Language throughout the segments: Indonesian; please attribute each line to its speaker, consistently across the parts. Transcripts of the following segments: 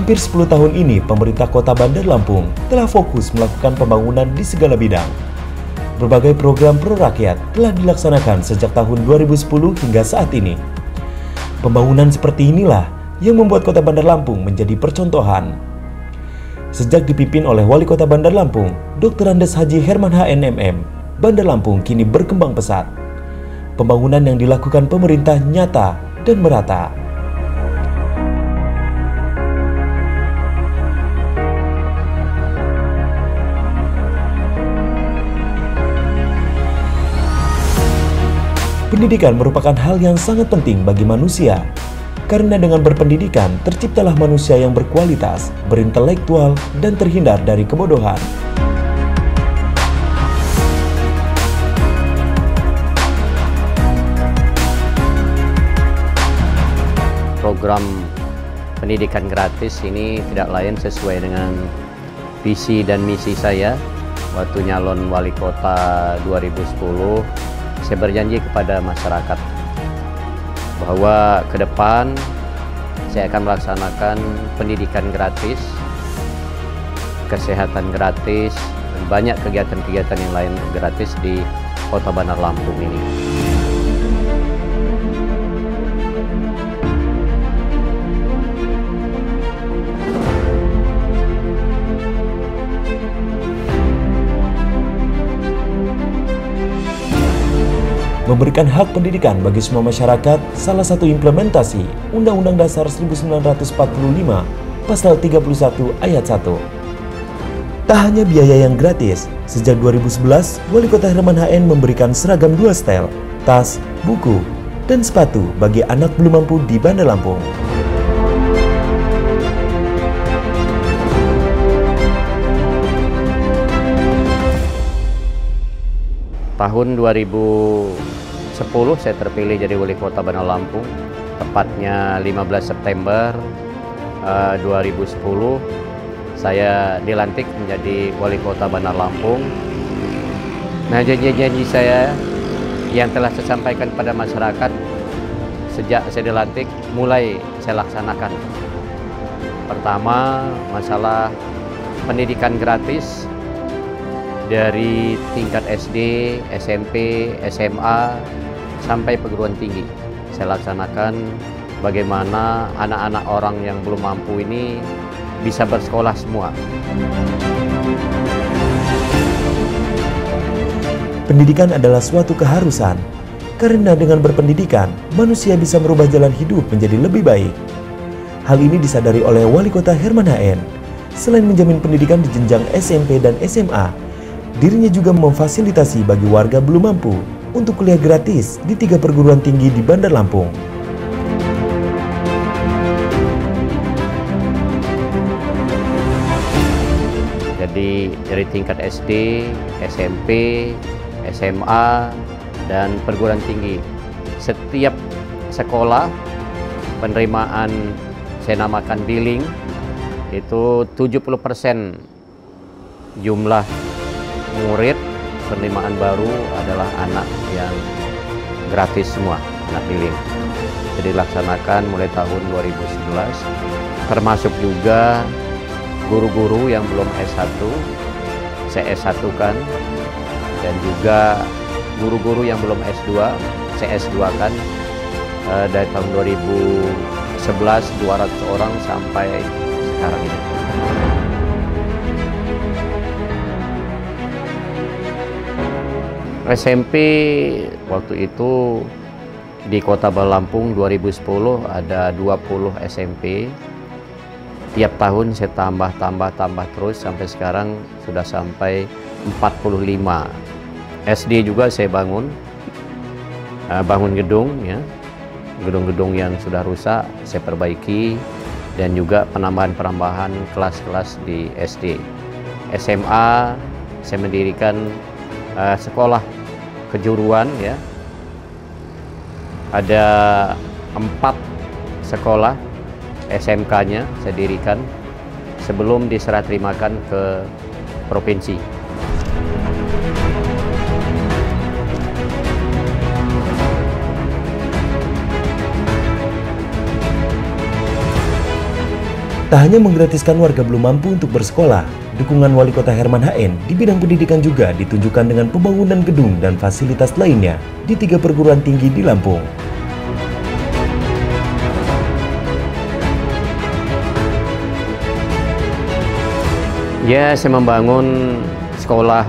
Speaker 1: Hampir 10 tahun ini, pemerintah Kota Bandar Lampung telah fokus melakukan pembangunan di segala bidang. Berbagai program pro rakyat telah dilaksanakan sejak tahun 2010 hingga saat ini. Pembangunan seperti inilah yang membuat Kota Bandar Lampung menjadi percontohan. Sejak dipimpin oleh Wali Kota Bandar Lampung, Dr. Andes Haji Herman HNMM, Bandar Lampung kini berkembang pesat. Pembangunan yang dilakukan pemerintah nyata dan merata. Pendidikan merupakan hal yang sangat penting bagi manusia, karena dengan berpendidikan terciptalah manusia yang berkualitas, berintelektual, dan terhindar dari kebodohan.
Speaker 2: Program pendidikan gratis ini tidak lain sesuai dengan visi dan misi saya waktu nyalon wali kota 2010. Saya berjanji kepada masyarakat bahwa ke depan saya akan melaksanakan pendidikan gratis, kesehatan gratis, dan banyak kegiatan-kegiatan yang lain gratis di Kota Bandar Lampung ini.
Speaker 1: Memberikan hak pendidikan bagi semua masyarakat salah satu implementasi Undang-Undang Dasar 1945 Pasal 31 Ayat 1. Tak hanya biaya yang gratis, sejak 2011 Wali Kota Herman HN memberikan seragam 2 setel, tas, buku, dan sepatu bagi anak belum mampu di Bandar Lampung.
Speaker 2: Tahun 2010 saya terpilih jadi wali kota Bandar Lampung, tepatnya 15 September 2010 saya dilantik menjadi wali kota Bandar Lampung. Nah, janji-janji saya yang telah saya sampaikan pada masyarakat sejak saya dilantik mulai saya laksanakan. Pertama, masalah pendidikan gratis dari tingkat SD, SMP, SMA, sampai perguruan tinggi. Saya laksanakan bagaimana anak-anak orang yang belum mampu ini bisa bersekolah semua.
Speaker 1: Pendidikan adalah suatu keharusan, karena dengan berpendidikan, manusia bisa merubah jalan hidup menjadi lebih baik. Hal ini disadari oleh Wali Kota Herman HN. Selain menjamin pendidikan di jenjang SMP dan SMA, dirinya juga memfasilitasi bagi warga belum mampu untuk kuliah gratis di 3 perguruan tinggi di Bandar Lampung.
Speaker 2: Jadi dari tingkat SD, SMP, SMA, dan perguruan tinggi. Setiap sekolah penerimaan saya namakan billing itu 70% jumlah murid penerimaan baru adalah anak yang gratis semua, anak billing. Jadi dilaksanakan mulai tahun 2011, termasuk juga guru-guru yang belum S1, saya S1-kan, dan juga guru-guru yang belum S2, saya S2-kan dari tahun 2011 200 orang sampai sekarang ini. SMP waktu itu di Kota Bandar Lampung 2010 ada 20 SMP. Tiap tahun saya tambah terus sampai sekarang sudah sampai 45. SD juga saya bangun gedung ya. Gedung-gedung yang sudah rusak saya perbaiki, dan juga penambahan kelas-kelas di SD. SMA saya mendirikan sekolah kejuruan ya. Ada 4 sekolah SMK-nya saya dirikan sebelum diserah terimakan ke provinsi.
Speaker 1: Tak hanya menggratiskan warga belum mampu untuk bersekolah, dukungan Wali Kota Herman HN di bidang pendidikan juga ditunjukkan dengan pembangunan gedung dan fasilitas lainnya di 3 perguruan tinggi di Lampung.
Speaker 2: Ya, saya membangun sekolah,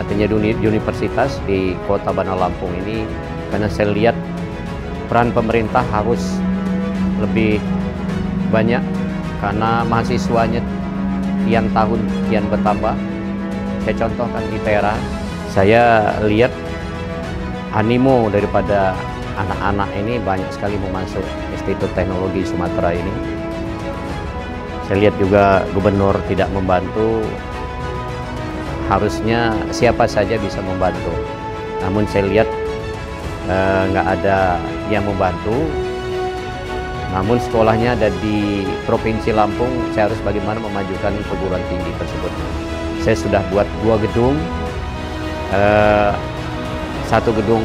Speaker 2: artinya universitas di Kota Bandar Lampung ini karena saya lihat peran pemerintah harus lebih banyak karena mahasiswanya kian tahun kian bertambah. Saya contohkan ITERA, saya lihat animo daripada anak-anak ini banyak sekali mau masuk Institut Teknologi Sumatera ini. Saya lihat juga gubernur tidak membantu, harusnya siapa saja bisa membantu. Namun saya lihat nggak ada yang membantu. Namun sekolahnya ada di Provinsi Lampung, saya harus bagaimana memajukan perguruan tinggi tersebut. Saya sudah buat 2 gedung, 1 gedung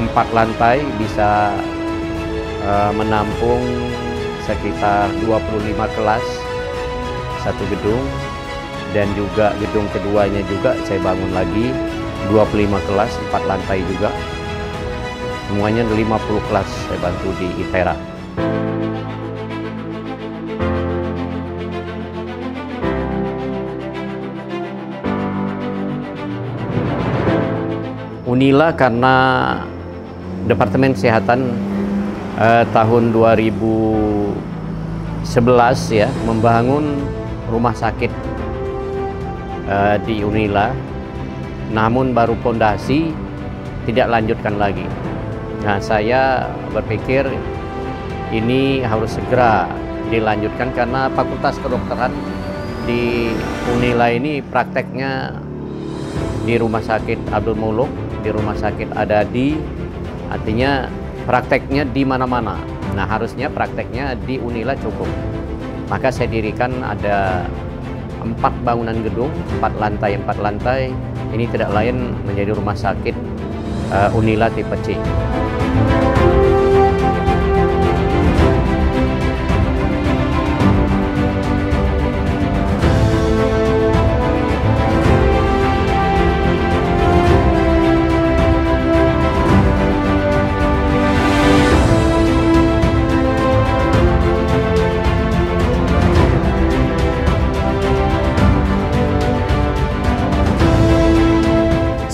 Speaker 2: 4 lantai bisa menampung sekitar 25 kelas, 1 gedung, dan juga gedung keduanya juga saya bangun lagi 25 kelas, 4 lantai juga. Semuanya 50 kelas saya bantu di ITERA. Unila karena Departemen Kesehatan tahun 2011 ya membangun rumah sakit di Unila, namun baru pondasi, tidak lanjutkan lagi. Nah, saya berpikir ini harus segera dilanjutkan karena Fakultas Kedokteran di Unila ini prakteknya di Rumah Sakit Abdul Muluk, di Rumah Sakit Adadi, artinya prakteknya di mana-mana. Nah, harusnya prakteknya di Unila cukup. Maka saya dirikan ada 4 bangunan gedung, 4 lantai. Ini tidak lain menjadi rumah sakit Unila tipe C.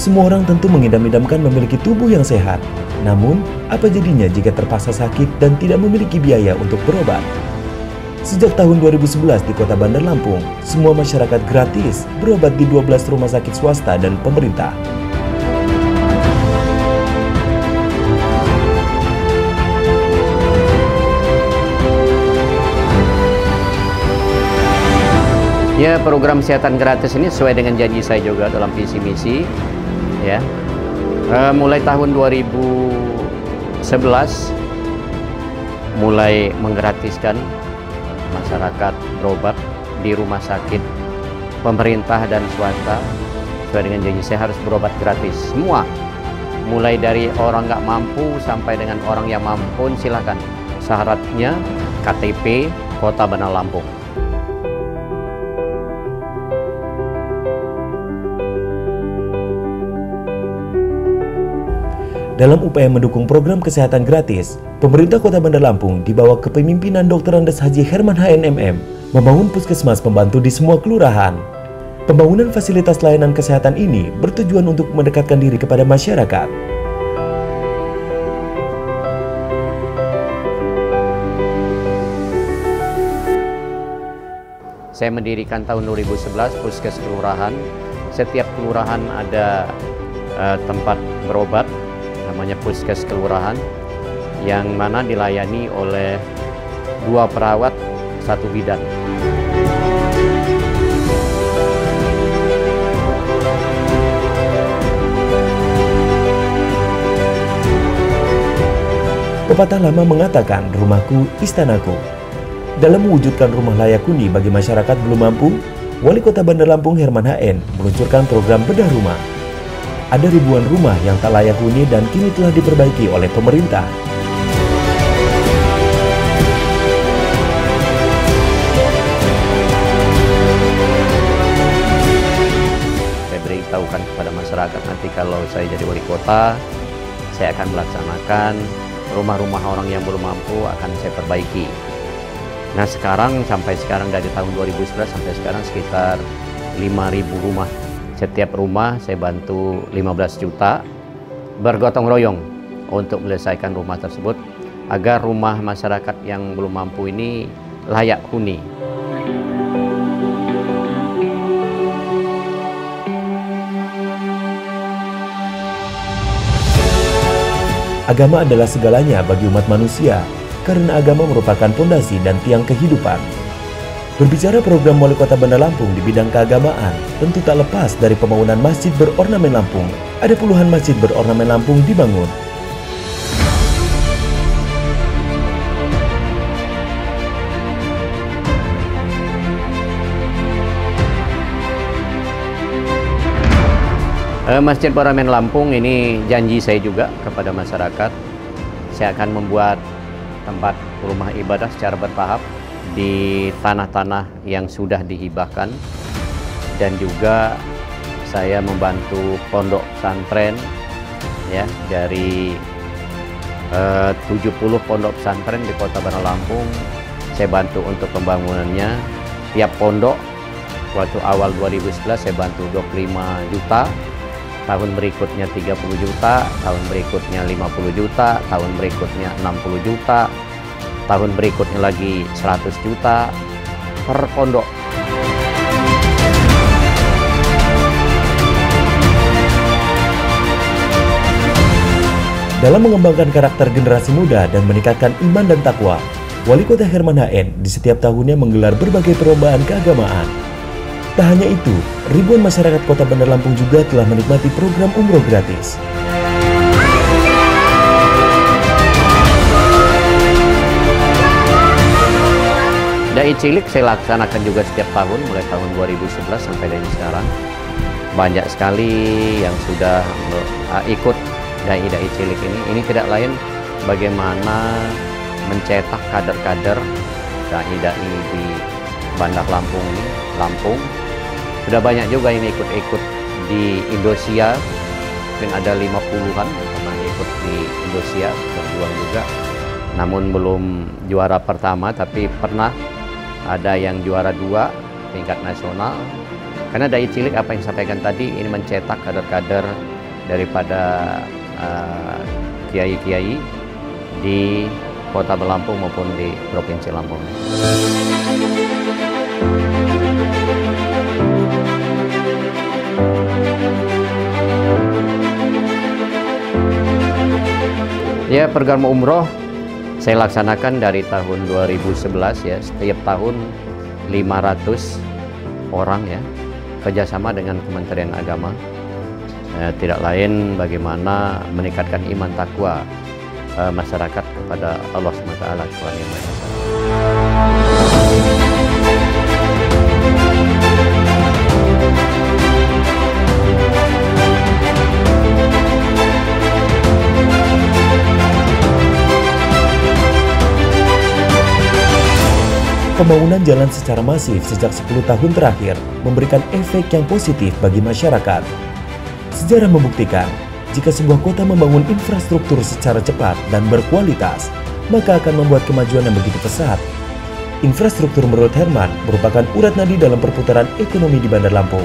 Speaker 1: Semua orang tentu mengidam-idamkan memiliki tubuh yang sehat. Namun, apa jadinya jika terpaksa sakit dan tidak memiliki biaya untuk berobat? Sejak tahun 2011 di Kota Bandar Lampung, semua masyarakat gratis berobat di 12 rumah sakit swasta dan pemerintah.
Speaker 2: Ya, program kesehatan gratis ini sesuai dengan janji saya juga dalam visi misi. Ya, mulai tahun 2011 mulai menggratiskan masyarakat berobat di rumah sakit pemerintah dan swasta. Sesuai dengan janji saya harus berobat gratis semua, mulai dari orang nggak mampu sampai dengan orang yang mampu. Silakan, syaratnya KTP Kota Bandar Lampung.
Speaker 1: Dalam upaya mendukung program kesehatan gratis, pemerintah Kota Bandar Lampung di bawah kepemimpinan Dr. Andes Haji Herman HN MM membangun puskesmas pembantu di semua kelurahan. Pembangunan fasilitas layanan kesehatan ini bertujuan untuk mendekatkan diri kepada masyarakat.
Speaker 2: Saya mendirikan tahun 2011 puskes kelurahan. Setiap kelurahan ada tempat berobat, namanya puskes kelurahan, yang mana dilayani oleh 2 perawat, 1 bidan.
Speaker 1: Pepatah lama mengatakan, rumahku istanaku. Dalam mewujudkan rumah layak huni bagi masyarakat belum mampu, Wali Kota Bandar Lampung Herman HN meluncurkan program bedah rumah. Ada ribuan rumah yang tak layak huni dan kini telah diperbaiki oleh pemerintah.
Speaker 2: pada masyarakat. Nanti kalau saya jadi wali kota, saya akan melaksanakan rumah-rumah orang yang belum mampu akan saya perbaiki. Nah sampai sekarang dari tahun 2011 sampai sekarang sekitar 5.000 rumah. Setiap rumah saya bantu 15 juta, bergotong royong untuk menyelesaikan rumah tersebut agar rumah masyarakat yang belum mampu ini layak huni.
Speaker 1: Agama adalah segalanya bagi umat manusia, karena agama merupakan fondasi dan tiang kehidupan. Berbicara program Wali Kota Bandar Lampung di bidang keagamaan, tentu tak lepas dari pembangunan masjid berornamen Lampung. Ada puluhan masjid berornamen Lampung dibangun.
Speaker 2: Masjid Berornamen Lampung ini janji saya juga kepada masyarakat. Saya akan membuat tempat rumah ibadah secara bertahap di tanah-tanah yang sudah dihibahkan, dan juga saya membantu pondok pesantren ya, dari 70 pondok pesantren di Kota Bandar Lampung saya bantu untuk pembangunannya. Tiap pondok waktu awal 2011 saya bantu 25 juta, tahun berikutnya 30 juta, tahun berikutnya 50 juta, tahun berikutnya 60 juta, tahun berikutnya lagi 100 juta per pondok.
Speaker 1: Dalam mengembangkan karakter generasi muda dan meningkatkan iman dan takwa, Wali Kota Herman HN di setiap tahunnya menggelar berbagai perlombaan keagamaan. Tak hanya itu, ribuan masyarakat Kota Bandar Lampung juga telah menikmati program umroh gratis.
Speaker 2: Dai cilik saya laksanakan juga setiap tahun, mulai tahun 2011 sampai dari sekarang. Banyak sekali yang sudah ikut dai cilik ini. Ini tidak lain bagaimana mencetak kader-kader dai di Bandar Lampung ini, Lampung. Sudah banyak juga yang ikut-ikut di Indonesia, mungkin ada 50-an yang pernah ikut di Indonesia, berjuang juga. Namun belum juara pertama, tapi pernah ada yang juara 2 tingkat nasional. Karena dai cilik apa yang disampaikan tadi, ini mencetak kader-kader daripada kiai-kiai di Kota Lampung maupun di Provinsi Lampung. Ya, program umroh saya laksanakan dari tahun 2011 ya, setiap tahun 500 orang ya, kerjasama dengan Kementerian Agama. Tidak lain bagaimana meningkatkan iman takwa masyarakat kepada Allah SWT Tuhan Yang Maha Esa.
Speaker 1: Pembangunan jalan secara masif sejak 10 tahun terakhir memberikan efek yang positif bagi masyarakat. Sejarah membuktikan, jika sebuah kota membangun infrastruktur secara cepat dan berkualitas, maka akan membuat kemajuan yang begitu pesat. Infrastruktur menurut Herman merupakan urat nadi dalam perputaran ekonomi di Bandar Lampung.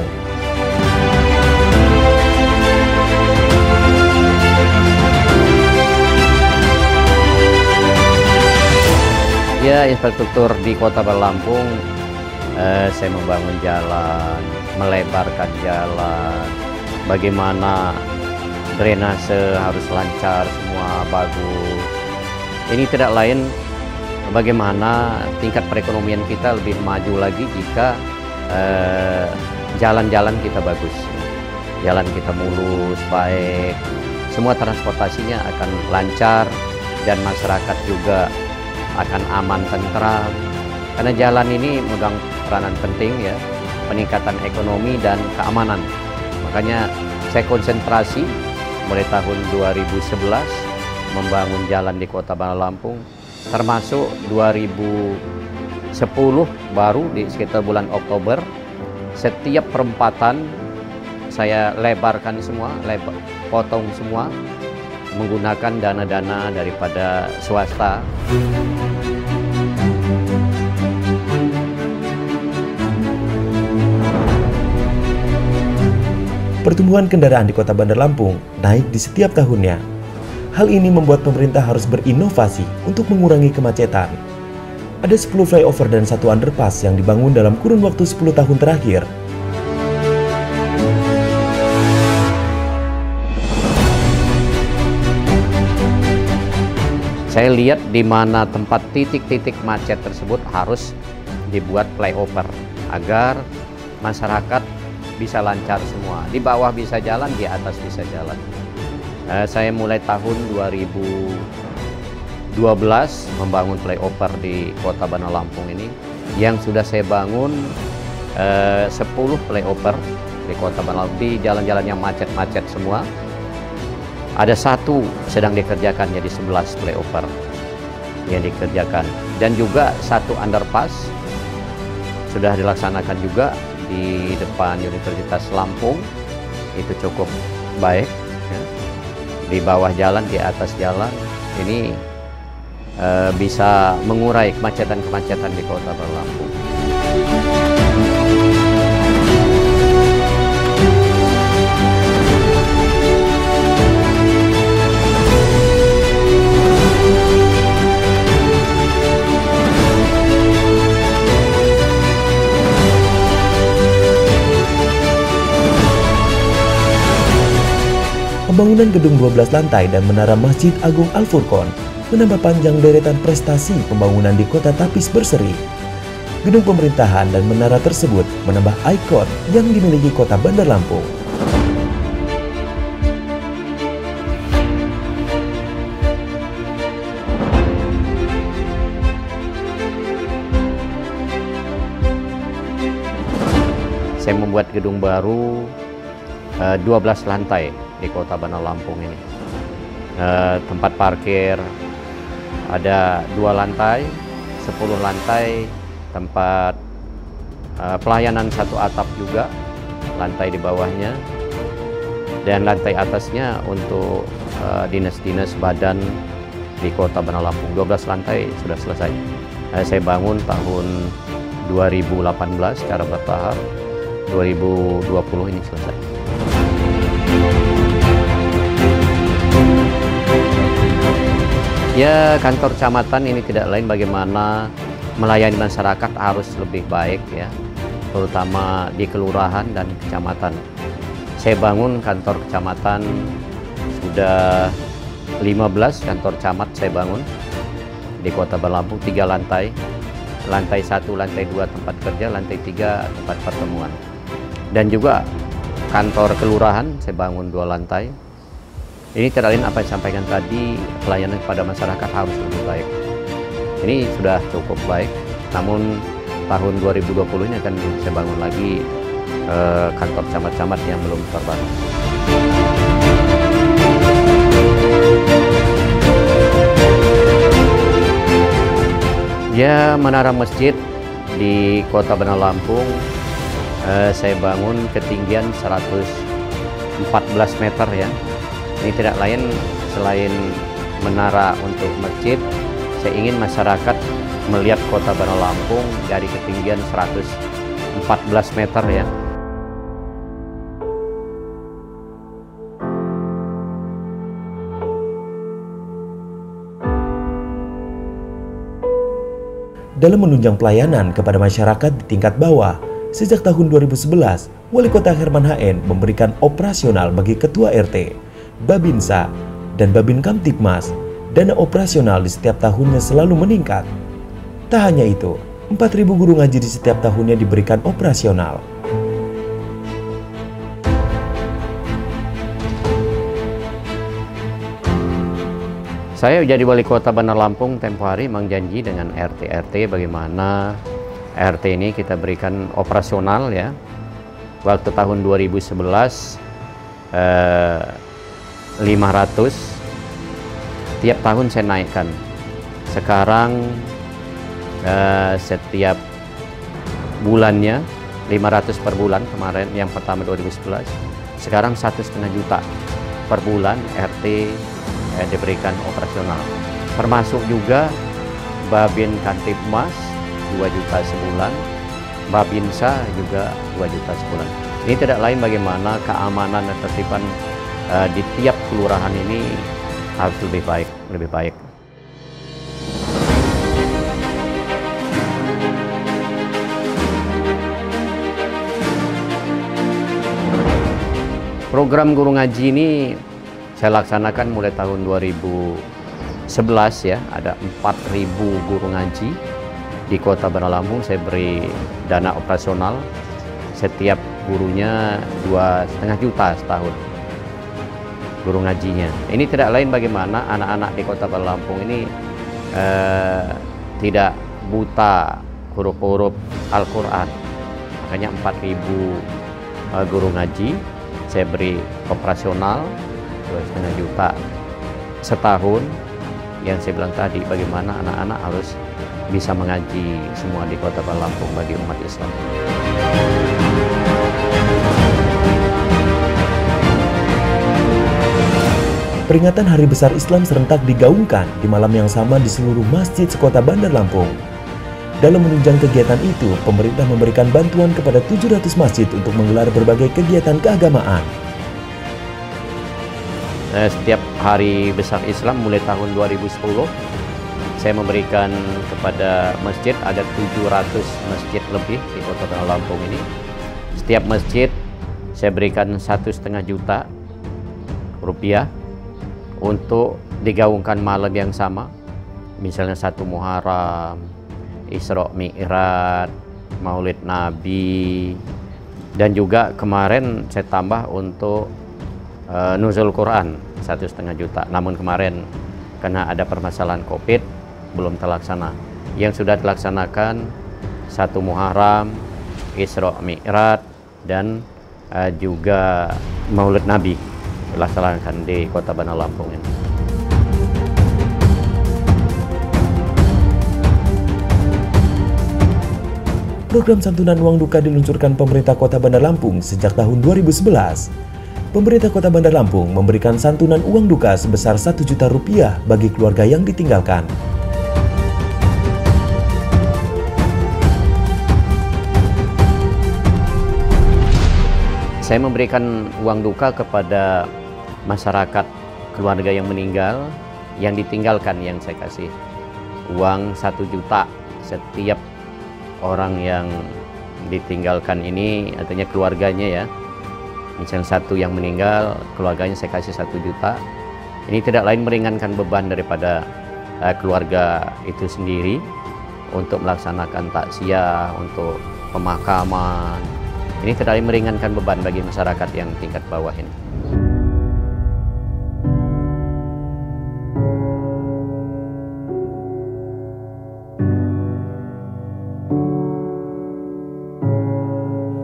Speaker 2: Ya, infrastruktur di Kota Bandar Lampung, saya membangun jalan, melebarkan jalan, bagaimana drainase harus lancar, semua bagus. Ini tidak lain bagaimana tingkat perekonomian kita lebih maju lagi jika jalan-jalan kita bagus, jalan kita mulus, baik, semua transportasinya akan lancar dan masyarakat juga akan aman, tentram. Karena jalan ini memegang peranan penting ya, peningkatan ekonomi dan keamanan. Makanya saya konsentrasi mulai tahun 2011 membangun jalan di Kota Bandar Lampung, termasuk 2010 baru di sekitar bulan Oktober, setiap perempatan saya lebarkan semua, potong semua menggunakan dana-dana daripada swasta.
Speaker 1: Pertumbuhan kendaraan di Kota Bandar Lampung naik di setiap tahunnya. Hal ini membuat pemerintah harus berinovasi untuk mengurangi kemacetan. Ada 10 flyover dan 1 underpass yang dibangun dalam kurun waktu 10 tahun terakhir.
Speaker 2: Saya lihat di mana tempat titik-titik macet tersebut harus dibuat flyover agar masyarakat bisa lancar semua. Di bawah bisa jalan, di atas bisa jalan. Saya mulai tahun 2012 membangun flyover di Kota Bandar Lampung ini. Yang sudah saya bangun 10 flyover di Kota Bandar Lampung, di jalan-jalan yang macet-macet semua. Ada 1 sedang dikerjakan, jadi 11 flyover yang dikerjakan. Dan juga 1 underpass sudah dilaksanakan juga di depan Universitas Lampung, itu cukup baik ya. Di bawah jalan, di atas jalan, ini bisa mengurai kemacetan-kemacetan di Kota Bandar Lampung.
Speaker 1: Pembangunan gedung 12 lantai dan menara Masjid Agung Al-Furqon menambah panjang deretan prestasi pembangunan di Kota Tapis Berseri. Gedung pemerintahan dan menara tersebut menambah ikon yang dimiliki Kota Bandar Lampung.
Speaker 2: Saya membuat gedung baru 12 lantai di Kota Bandar Lampung ini. Tempat parkir ada 2 lantai, 10 lantai, tempat pelayanan 1 atap juga, lantai di bawahnya, dan lantai atasnya untuk dinas-dinas badan di Kota Bandar Lampung. 12 lantai sudah selesai. Saya bangun tahun 2018 secara bertahap, 2020 ini selesai. Ya, kantor kecamatan ini tidak lain bagaimana melayani masyarakat harus lebih baik ya, terutama di kelurahan dan kecamatan. Saya bangun kantor kecamatan sudah 15 kantor camat saya bangun di Kota Bandar Lampung, 3 lantai. Lantai 1, lantai 2 tempat kerja, lantai 3 tempat pertemuan. Dan juga kantor kelurahan saya bangun 2 lantai. Ini tidak lain apa yang disampaikan tadi, pelayanan kepada masyarakat harus lebih baik. Ini sudah cukup baik, namun tahun 2020 ini akan saya bangun lagi kantor camat-camat yang belum terbangun. Ya, menara masjid di Kota Bandar Lampung saya bangun ketinggian 114 meter ya. Ini tidak lain selain menara untuk masjid, saya ingin masyarakat melihat Kota Bandar Lampung dari ketinggian 114 meter ya.
Speaker 1: Dalam menunjang pelayanan kepada masyarakat di tingkat bawah, sejak tahun 2011, Wali Kota Herman HN memberikan operasional bagi Ketua RT, Babinsa, dan Babin Kamtibmas. Dana operasional di setiap tahunnya selalu meningkat. Tak hanya itu, 4.000 guru ngaji di setiap tahunnya diberikan operasional.
Speaker 2: Saya jadi wali kota Bandar Lampung tempo hari memang janji dengan RT-RT bagaimana RT ini kita berikan operasional ya. Waktu tahun 2011 500, tiap tahun saya naikkan. Sekarang setiap bulannya 500 per bulan, kemarin yang pertama 2011 Sekarang 1,5 juta per bulan RT diberikan operasional. Termasuk juga Babin Kantipmas 2 juta sebulan, Babinsa juga 2 juta sebulan. Ini tidak lain bagaimana keamanan dan tertiban di tiap kelurahan ini harus lebih baik. Program guru ngaji ini saya laksanakan mulai tahun 2011 ya, ada 4.000 guru ngaji di Kota Bandar Lampung. Saya beri dana operasional, setiap gurunya 2,5 juta setahun guru ngajinya. Ini tidak lain bagaimana anak-anak di Kota Bandar Lampung ini tidak buta huruf-huruf Al-Quran. Makanya 4.000 guru ngaji saya beri operasional 2,5 juta setahun. Yang saya bilang tadi, bagaimana anak-anak harus bisa mengaji semua di Kota Bandar Lampung bagi umat Islam.
Speaker 1: Peringatan Hari Besar Islam serentak digaungkan di malam yang sama di seluruh masjid sekota Bandar Lampung. Dalam menunjang kegiatan itu, pemerintah memberikan bantuan kepada 700 masjid untuk menggelar berbagai kegiatan keagamaan.
Speaker 2: Setiap Hari Besar Islam mulai tahun 2010, saya memberikan kepada masjid, ada 700 masjid lebih di Kota Bandar Lampung ini. Setiap masjid saya berikan 1,5 juta rupiah untuk digaungkan malam yang sama. Misalnya 1 Muharram, Isra Mi'raj, Maulid Nabi, dan juga kemarin saya tambah untuk Nuzul Quran 1,5 juta. Namun kemarin karena ada permasalahan COVID belum terlaksana. Yang sudah dilaksanakan 1 Muharram, Isra Mi'raj, dan juga Maulid Nabi dilaksanakan di Kota Bandar Lampung ini.
Speaker 1: Program santunan uang duka diluncurkan pemerintah Kota Bandar Lampung sejak tahun 2011. Pemerintah Kota Bandar Lampung memberikan santunan uang duka sebesar 1 juta rupiah bagi keluarga yang ditinggalkan.
Speaker 2: Saya memberikan uang duka kepada masyarakat keluarga yang meninggal, yang ditinggalkan, yang saya kasih uang 1 juta setiap orang yang ditinggalkan ini, artinya keluarganya ya. Misalnya 1 yang meninggal, keluarganya saya kasih 1 juta. Ini tidak lain meringankan beban daripada keluarga itu sendiri untuk melaksanakan takziah, untuk pemakaman. Ini tidak lain meringankan beban bagi masyarakat yang tingkat bawah ini.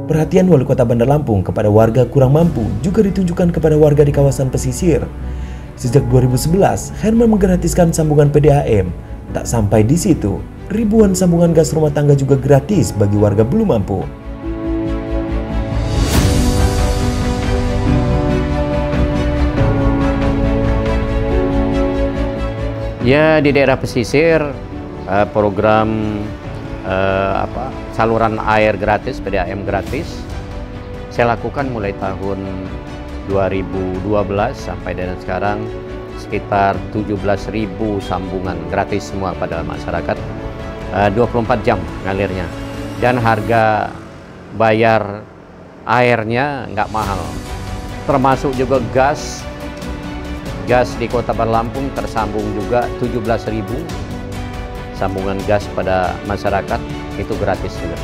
Speaker 1: Perhatian Wali Kota Bandar Lampung kepada warga kurang mampu juga ditunjukkan kepada warga di kawasan pesisir. Sejak 2011, Herman menggratiskan sambungan PDAM. Tak sampai di situ, ribuan sambungan gas rumah tangga juga gratis bagi warga belum mampu.
Speaker 2: Ya, di daerah pesisir program saluran air gratis, PDAM gratis, saya lakukan mulai tahun 2012 sampai dengan sekarang, sekitar 17.000 sambungan gratis semua pada masyarakat, 24 jam ngalirnya, dan harga bayar airnya nggak mahal, termasuk juga gas di Kota Bandar Lampung tersambung juga 17.000 sambungan gas pada masyarakat, itu gratis juga.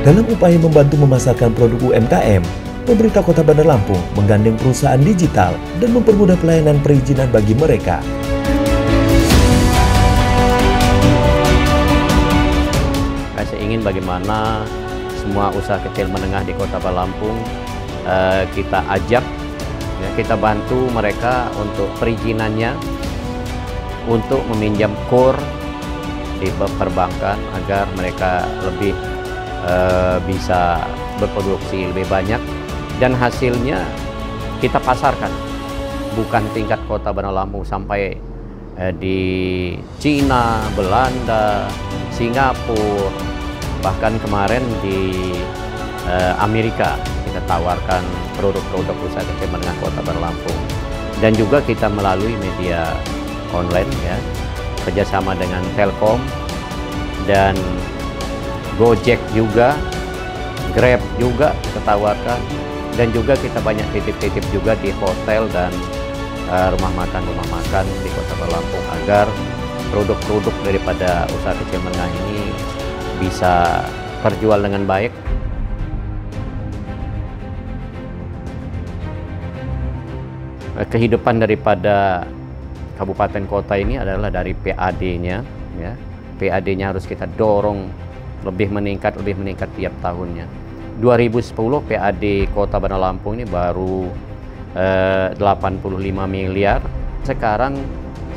Speaker 1: Dalam upaya membantu memasarkan produk UMKM, pemerintah Kota Bandar Lampung menggandeng perusahaan digital dan mempermudah pelayanan perizinan bagi mereka.
Speaker 2: Saya ingin bagaimana semua usaha kecil menengah di Kota Bandar Lampung kita ajak, ya, kita bantu mereka untuk perizinannya, untuk meminjam KUR, di perbankan agar mereka lebih bisa berproduksi lebih banyak dan hasilnya kita pasarkan, bukan tingkat kota Bandar Lampung sampai di Cina, Belanda, Singapura, bahkan kemarin di Amerika kita tawarkan produk-produk usaha kecil menengah kota Bandar Lampung. Dan juga kita melalui media online ya, kerjasama dengan Telkom dan Gojek juga, Grab juga kita tawarkan, dan juga kita banyak titip-titip juga di hotel dan rumah makan di kota Bandar Lampung agar produk-produk daripada usaha kecil menengah ini bisa terjual dengan baik. Kehidupan daripada kabupaten kota ini adalah dari PAD-nya, ya. PAD-nya harus kita dorong lebih meningkat tiap tahunnya. 2010 PAD Kota Bandar Lampung ini baru 85 miliar, sekarang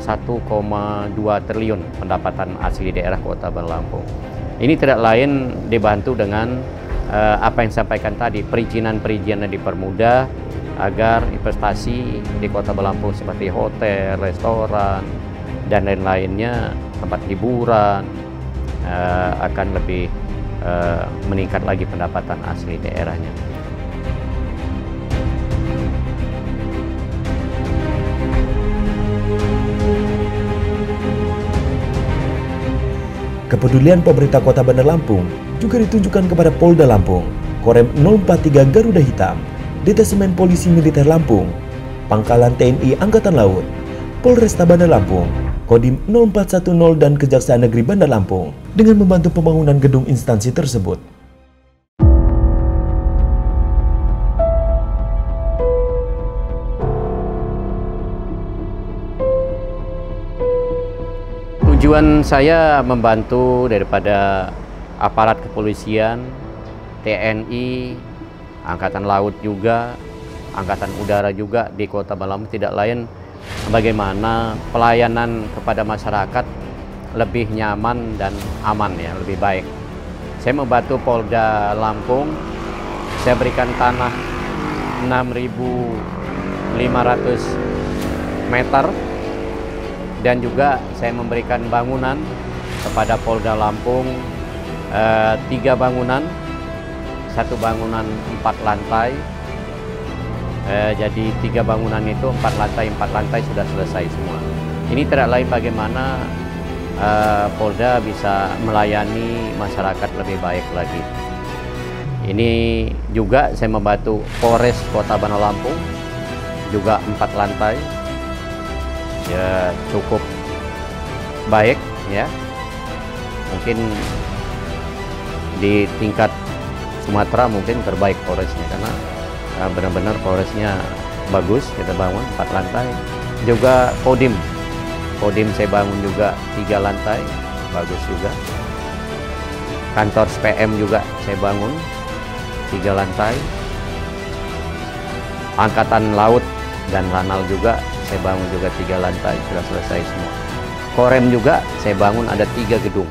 Speaker 2: 1,2 triliun pendapatan asli daerah Kota Bandar Lampung. Ini tidak lain dibantu dengan apa yang disampaikan tadi, perizinan-perizinan dipermudah agar investasi di Kota Bandar Lampung seperti hotel, restoran, dan lain-lainnya, tempat hiburan akan lebih meningkat lagi pendapatan asli daerahnya.
Speaker 1: Kepedulian pemerintah Kota Bandar Lampung juga ditunjukkan kepada Polda Lampung, Korem 043 Garuda Hitam, Detesemen Polisi Militer Lampung, Pangkalan TNI Angkatan Laut, Polresta Bandar Lampung, Kodim 0410 dan Kejaksaan Negeri Bandar Lampung dengan membantu pembangunan gedung instansi tersebut.
Speaker 2: Tujuan saya membantu daripada aparat kepolisian, TNI, Angkatan Laut juga, Angkatan Udara juga di Kota Bandar Lampung tidak lain bagaimana pelayanan kepada masyarakat lebih nyaman dan aman, ya, lebih baik. Saya membantu Polda Lampung, saya berikan tanah 6.500 meter dan juga saya memberikan bangunan kepada Polda Lampung 3 bangunan. Satu bangunan 4 lantai, jadi 3 bangunan itu 4 lantai sudah selesai semua. Ini tidak lain bagaimana Polda bisa melayani masyarakat lebih baik lagi. Ini juga saya membantu Polres Kota Bandar Lampung, juga 4 lantai, ya cukup baik ya. Mungkin di tingkat Sumatera mungkin terbaik Polresnya, karena benar-benar Polresnya bagus, kita bangun 4 lantai. Juga Kodim saya bangun juga 3 lantai, bagus juga. Kantor SPM juga saya bangun 3 lantai. Angkatan Laut dan Lanal juga saya bangun juga 3 lantai, sudah selesai semua. Korem juga saya bangun ada 3 gedung.